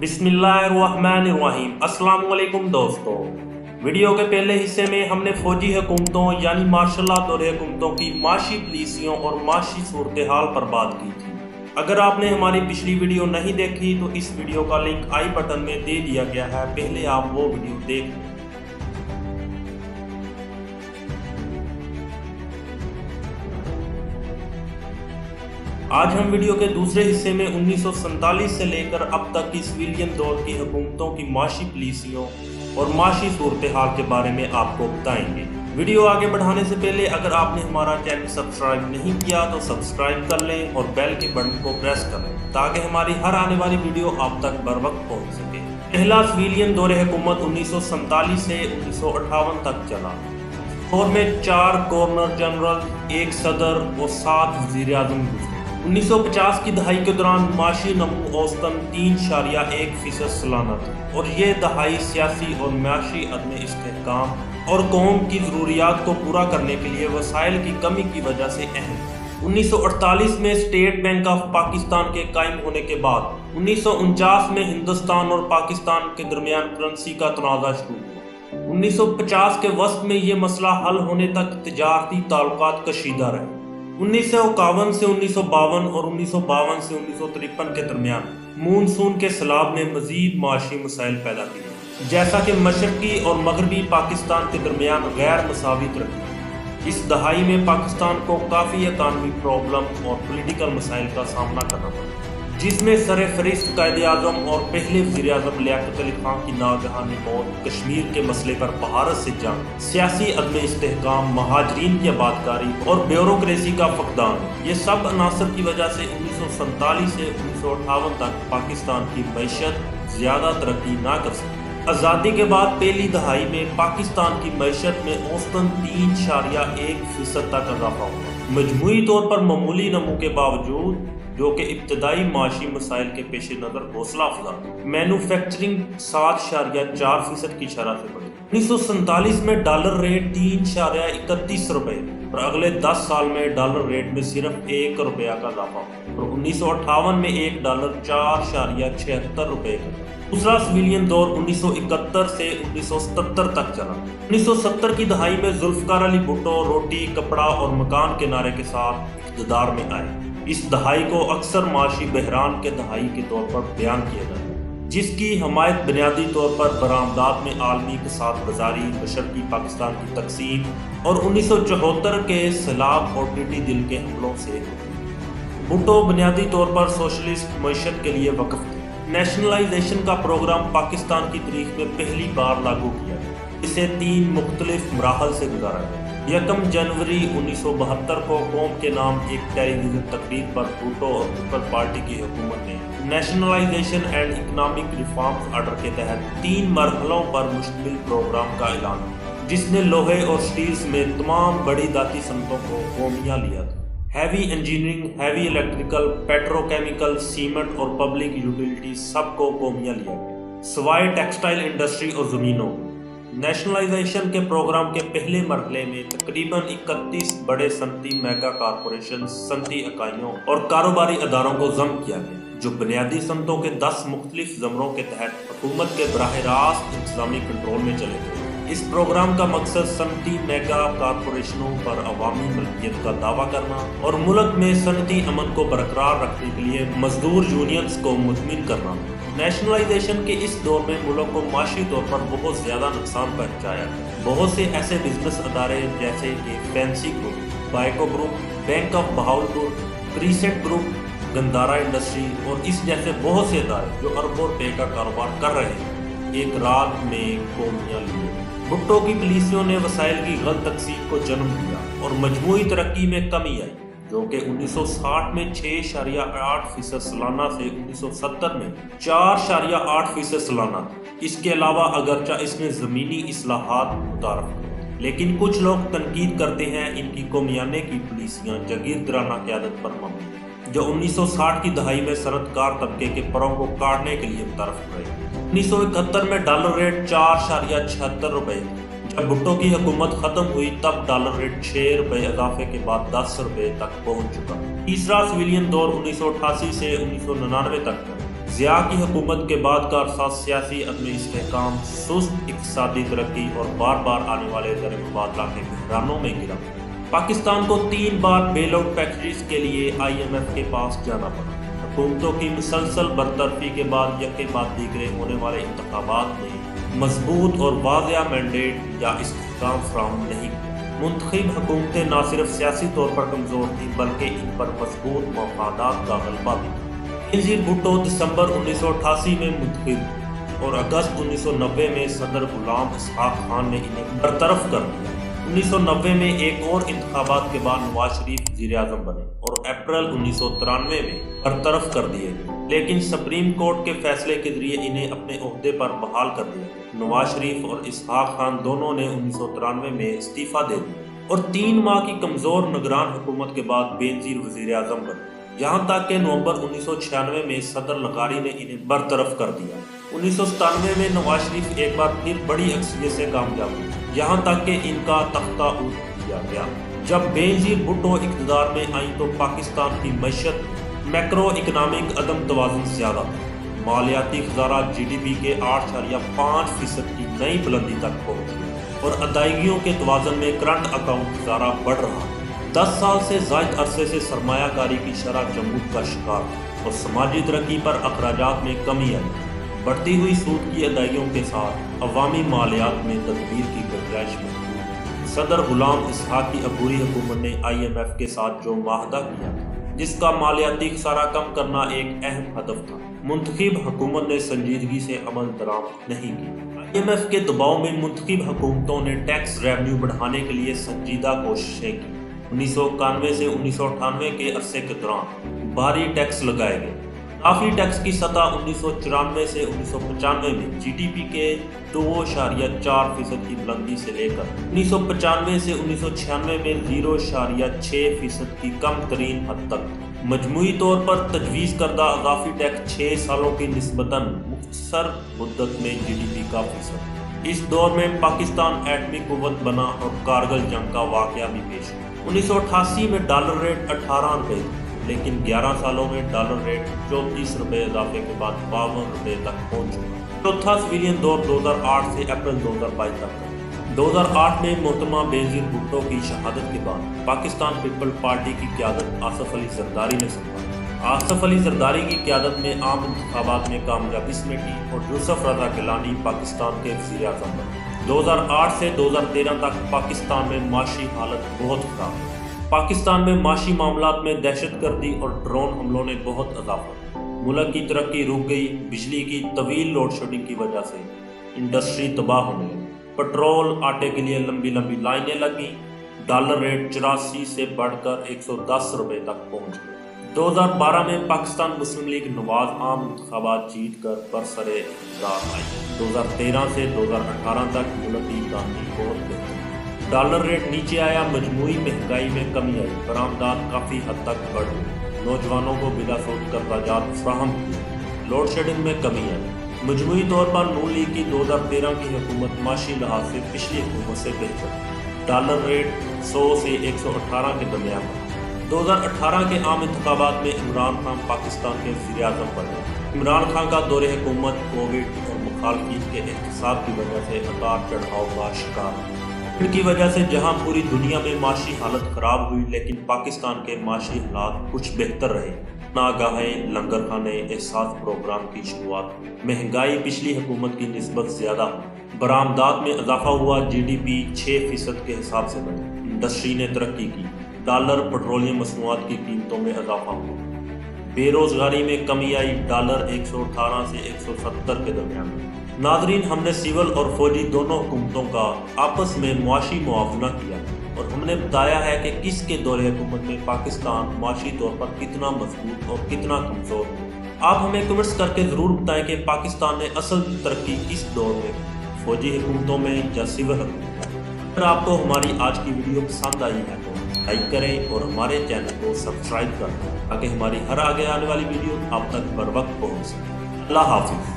बिस्मिल्लाहिर्रहमानिर्रहीम। अस्सलाम वालेकुम दोस्तों, वीडियो के पहले हिस्से में हमने फौजी हुकूमतों यानी मार्शल लॉ दौरे हुकूमतों की माशी पॉलिसियों और माशी सूरत हाल पर बात की थी। अगर आपने हमारी पिछली वीडियो नहीं देखी तो इस वीडियो का लिंक आई बटन में दे दिया गया है, पहले आप वो वीडियो देख लें। आज हम वीडियो के दूसरे हिस्से में 1947 से लेकर अब तक की सिविलियन दौर की हुकूमतों की माशी पॉलिसियों और माशी सूरत हाल के बारे में आपको बताएंगे। वीडियो आगे बढ़ाने से पहले अगर आपने हमारा चैनल सब्सक्राइब नहीं किया तो सब्सक्राइब कर लें और बेल के बटन को प्रेस कर लें ताकि हमारी हर आने वाली वीडियो आप तक बर वक्त पहुँच सके। पहला सिविलियन दौरे हुकूमत 1947 से 1958 तक चला और में 4 गवर्नर जनरल, 1 सदर और 7 वज़ीर आज़म गुज़रे। 1950 की दहाई के दौरान माशी नमू औसतन 3.1% सालाना था और ये दहाई सियासी और माशी अदम इस्तेहकाम और कौम की ज़रूरियात को पूरा करने के लिए वसाइल की कमी की वजह से अहम। 1948 में स्टेट बैंक ऑफ पाकिस्तान के कायम होने के बाद 1949 में हिंदुस्तान और पाकिस्तान के दरमियान करेंसी का तनाज़ा शुरू हुआ। 1950 के वस्त में ये मसला हल होने तक तिजारती ताल्लुकात कशीदा रहे। 1951 से 1952 और 1952 से 1953 के दरमियान मानसून के सैलाब ने मजीद माशी मसाइल पैदा किए, जैसा कि मशरकी और मगरबी पाकिस्तान के दरमियान गैर मसावी तरक्की। इस दहाई में पाकिस्तान को काफ़ी इकानमी प्रॉब्लम और पॉलिटिकल मसाइल का सामना करना पड़ा, जिसमें सरफहरिस्त कायद-ए-आज़म और पहले वज़ीर-ए-आज़म लियाकत अली खान की नागहानी मौत, कश्मीर के मसले पर भारत से जंग, सियासी अदम इस्तेहकाम, महाजरीन की आबादकारी और ब्यूरोक्रेसी का फकदान, ये सब अनासर की वजह से 1947 से 1958 तक पाकिस्तान की मईशत ज़्यादा तरक्की ना कर सकी। आज़ादी के बाद पहली दहाई में पाकिस्तान की मईशत में औसतन 3.1% तक इजाफा हुआ। मजमूई तौर पर मामूली नमू के बावजूद, जो कि इब्तदाई माशी मसाइल के पेश नज़र हौसला अफजा, मैन्युफैक्चरिंग 7.4% की शरह से बढ़ी। 1947 में डॉलर रेट 3.31 रुपये और अगले 10 साल में डॉलर रेट में सिर्फ 1 रुपया का इजाफा हुआ और 1958 में $1 4.76 रुपये का। दूसरा सिविलियन दौर 1971 से 1977 तक चला। 1970 की दहाई में जुल्फकार अली भुट्टो रोटी, कपड़ा और मकान के नारे के साथ इक़्तिदार में आए। इस दहाई को अक्सर माशी बहरान के दहाई के तौर पर बयान किया जाता है, जिसकी हमायत बुनियादी तौर पर बरामदात में आलमी इक़्तिसाद बाज़ारी, मशरक़ी पाकिस्तान की तकसीम और 1974 के सैलाब और टिड्डी दिल के हमलों से। भुट्टो बुनियादी तौर पर सोशलिस्ट मईशत के लिए वक़्फ़ थे। नेशनलाइजेशन का प्रोग्राम पाकिस्तान की तारीख में पहली बार लागू किया गया। इसे 3 मुख्तलिफ मराहल से गुजारा गया। 1 जनवरी 1972 को कौम के नाम एक टेलीविज़न तकरीर पर भुट्टो और पीपल्स पार्टी की हुकूमत ने nationalisation and economic reforms order के तहत 3 मरहलों पर मुश्तमिल प्रोग्राम का ऐलान किया, जिसने लोहे और स्टील समेत तमाम बड़ी दाती सनतों को कौमिया लिया था। Heavy engineering, heavy electrical, petrochemical, cement और पब्लिक यूटिलिटी सबको कौमिया लिया गया, सवाए टेक्सटाइल इंडस्ट्री और ज़मीनों। नेशनलाइजेशन के प्रोग्राम के पहले मरहले में तकरीबन 31 बड़े सनती मेगा कारपोरेशन, सनती इकाइयों और कारोबारी अदारों को ज़म किया गया, जो बुनियादी सनतों के 10 मुख्तलिफ ज़मरों के तहत हुकूमत के बराह रास्त इंतज़ामी कंट्रोल में चले गए। इस प्रोग्राम का मकसद सनती मेगा कारपोरेशनों पर अवामी मलकियत का दावा करना और मुल्क में सनती अमन को बरकरार रखने के लिए मजदूर यूनियंस को मुतमिन करना। नेशनलाइजेशन के इस दौर में मुल्क को माशी तौर पर बहुत ज़्यादा नुकसान पहुँचाया। बहुत से ऐसे बिजनेस अदारे जैसे कि फैंसी ग्रुप, बाइको group, bank of Bahawalpur, crescent group, Gandhara industry और इस जैसे बहुत से अदारे जो अरबों रुपये का कारोबार कर रहे हैं, एक रात में कौमिया लिए। भुट्टो की पॉलिसियों ने वसाइल की गलत तकसीम को जन्म दिया और मजमूई तरक्की में कमी आई, जो कि 1960 में 6.8% सालाना से 1970 में 4.8% सालाना। इसके अलावा अगरचा इसमें ज़मीनी इस्लाहात मुतारफ, लेकिन कुछ लोग तनकीद करते हैं इनकी कौमियाने की पॉलिसियाँ जागीरदाराना क़यादत पर मबनी, जो 1960 की दहाई में सनतकार तबके के परों को काटने के लिए मुतारफ रहे। 1971 में डॉलर रेट 4.76 रुपये। जब भुट्टो की हुकूमत खत्म हुई तब डॉलर रेट 6 रुपये इजाफे के बाद 10 रुपये तक पहुंच चुका। तीसरा सिविलियन दौर 1988 से 1999 तक था। ضیاء کی حکومت کے بعد کا عرصہ سیاسی عدم استحکام، سست اقتصادی ترقی اور بار بار آنے والے زر مبادلہ کے بحرانوں میں گرا۔ پاکستان کو 3 بار بیل آؤٹ پیکیجز کے لیے IMF کے پاس جانا پڑا۔ حکومتوں کی مسلسل برطرفی کے بعد یکے بعد دیگرے ہونے والے انتخابات میں مضبوط اور واضح مینڈیٹ یا استحکام فراہم نہیں کیا۔ منتخب حکومتیں نہ صرف سیاسی طور پر کمزور تھیں بلکہ ان پر مضبوط مفادات کا غلبہ بھی تھا۔ بینظیر بھٹو دسمبر 1988 میں منتخب اور اگست 1990 میں صدر غلام اسحاق خان نے انہیں برطرف کر دیا۔ 1990 میں ایک اور انتخابات کے بعد نواز شریف وزیر اعظم بنے اور اپریل 1993 میں برطرف کر دیے گئے، لیکن سپریم کورٹ کے فیصلے کے ذریعے انہیں اپنے عہدے پر بحال کر دیا گیا۔ نواز شریف اور اسحاق خان دونوں نے 1993 میں استعفیٰ دے دیا اور 3 ماہ کی کمزور نگران حکومت کے بعد بینظیر وزیر اعظم بنے، یہاں تک کہ نومبر 1996 میں صدر لغاری نے انہیں برطرف کر دیا۔ 1997 میں نواز شریف ایک بار پھر بڑی اکثریت سے کامیاب ہوئے، یہاں تک کہ ان کا تختہ الٹ دیا گیا۔ جب بینظیر بھٹو اقتدار میں آئیں تو پاکستان کی معیشت میکرو اکنامک عدم توازن زیادہ تھا۔ مالیاتی خزانہ GDP کے 8.5% کی نئی بلندی تک پہنچ گیا اور ادائیگیوں کے توازن میں کرنٹ اکاؤنٹ خزانہ بڑھ رہا۔ 10 سال سے زائد عرصے سے سرمایہ کاری کی شرح جمود کا شکار اور سماجی ترقی پر اخراجات میں کمی آئی۔ بڑھتی ہوئی سود کی ادائیگیوں کے ساتھ عوامی مالیات میں تدبیر کی گنجائش میں صدر غلام اسحاق کی عبوری حکومت نے IMF کے ساتھ جو معاہدہ کیا تھا، جس کا مالیاتی خسارہ کم کرنا ایک اہم ہدف تھا، منتخب حکومت نے سنجیدگی سے عمل درآمد نہیں کی۔ IMF کے دباؤ میں منتخب حکومتوں نے ٹیکس ریونیو بڑھانے کے لیے سنجیدہ کوششیں کی۔ 1991 سے 1998 کے عرصے کے دوران بھاری ٹیکس لگائے گئے۔ اضافی ٹیکس کی سطح 1994 سے 1995 میں GDP کے 2.4% کی بلندی سے لے کر 1995 سے 1996 میں 0.6% کی کم ترین حد تک مجموعی طور پر تجویز کردہ اضافی ٹیکس 6 سالوں کی نسبتاً مختصر مدت میں GDP کا فیصد۔ اس دور میں پاکستان ایٹمی قوت بنا اور کارگل جنگ کا واقعہ بھی پیش ہوا۔ 1988 میں ڈالر ریٹ 18 روپے تھا، لیکن 11 سالوں میں ڈالر ریٹ 34 روپے اضافے کے بعد 52 روپے تک پہنچ گیا۔ چوتھا سویلین دور 2008 سے اپریل 2022 تک تھا۔ 2008 میں محترمہ بینظیر بھٹو کی شہادت کے بعد پاکستان پیپل پارٹی کی قیادت آصف علی زرداری نے سنبھالی۔ آصف علی زرداری کی قیادت میں عام انتخابات میں کامیابی سمیٹی اور یوسف رضا گیلانی پاکستان کے وزیر اعظم بنے۔ 2008 سے 2013 تک پاکستان میں معاشی حالت بہت خراب ہے۔ پاکستان میں معاشی معاملات میں دہشت گردی اور ڈرون حملوں نے بہت اضافہ کیا۔ ملک کی ترقی رک گئی۔ بجلی کی طویل لوڈ شیڈنگ کی وجہ سے انڈسٹری تباہ ہونے لگی۔ پٹرول، آٹے کے لیے لمبی لمبی لائنیں لگیں۔ ڈالر ریٹ 84 سے بڑھ کر 110 روپے تک پہنچ گیا۔ 2012 میں پاکستان مسلم لیگ نواز عام انتخابات جیت کر برسر اقتدار آئی۔ 2013 سے 2018 تک ملک کی اکانومی بہت بہتر۔ ڈالر ریٹ نیچے آیا، مجموعی مہنگائی میں کمی آئی، برآمدات کافی حد تک بڑھ گئی، نوجوانوں کو بلا سود قرضہ جات فراہم ہوئے، لوڈ شیڈنگ میں کمی آئی۔ مجموعی طور پر نون لیگ کی 2013 کی حکومت معاشی لحاظ سے پچھلی حکومت سے بہتر۔ ڈالر ریٹ 100 سے 118 کے درمیان تھا۔ 2018 کے عام انتخابات میں عمران خان پاکستان کے وزیر اعظم بنے۔ عمران خان کا دور حکومت کووڈ اور مخالفین کے احتساب کی وجہ سے اتار چڑھاؤ کا شکار ہے۔ ان کی وجہ سے جہاں پوری دنیا میں معاشی حالت خراب ہوئی، لیکن پاکستان کے معاشی حالات کچھ بہتر رہے۔ پناہگاہیں، لنگر خانے، احساس پروگرام کی شروعات، مہنگائی پچھلی حکومت کی نسبت زیادہ ہوئی، برآمدات میں اضافہ ہوا، GDP 6% کے حساب سے بڑھی، انڈسٹری نے ترقی کی، ڈالر پٹرولیم مصنوعات کی قیمتوں میں اضافہ ہوا، بے روزگاری میں کمی آئی، ڈالر 118 سے 170 کے درمیان میں۔ ناظرین، ہم نے سول اور فوجی دونوں حکومتوں کا آپس میں معاشی موازنہ کیا اور ہم نے بتایا ہے کہ کس کے دور حکومت میں پاکستان معاشی طور پر کتنا مضبوط اور کتنا کمزور ہے۔ آپ ہمیں کمنٹس کر کے ضرور بتائیں کہ پاکستان نے اصل ترقی کس دور میں کی، فوجی حکومتوں میں یا سول حکومتوں میں۔ اگر آپ کو ہماری آج کی ویڈیو پسند آئی ہے تو لائک کریں اور ہمارے چینل کو سبسکرائب کریں تاکہ ہماری ہر آگے آنے والی ویڈیو آپ تک بر وقت پہنچ سکے۔ اللہ حافظ۔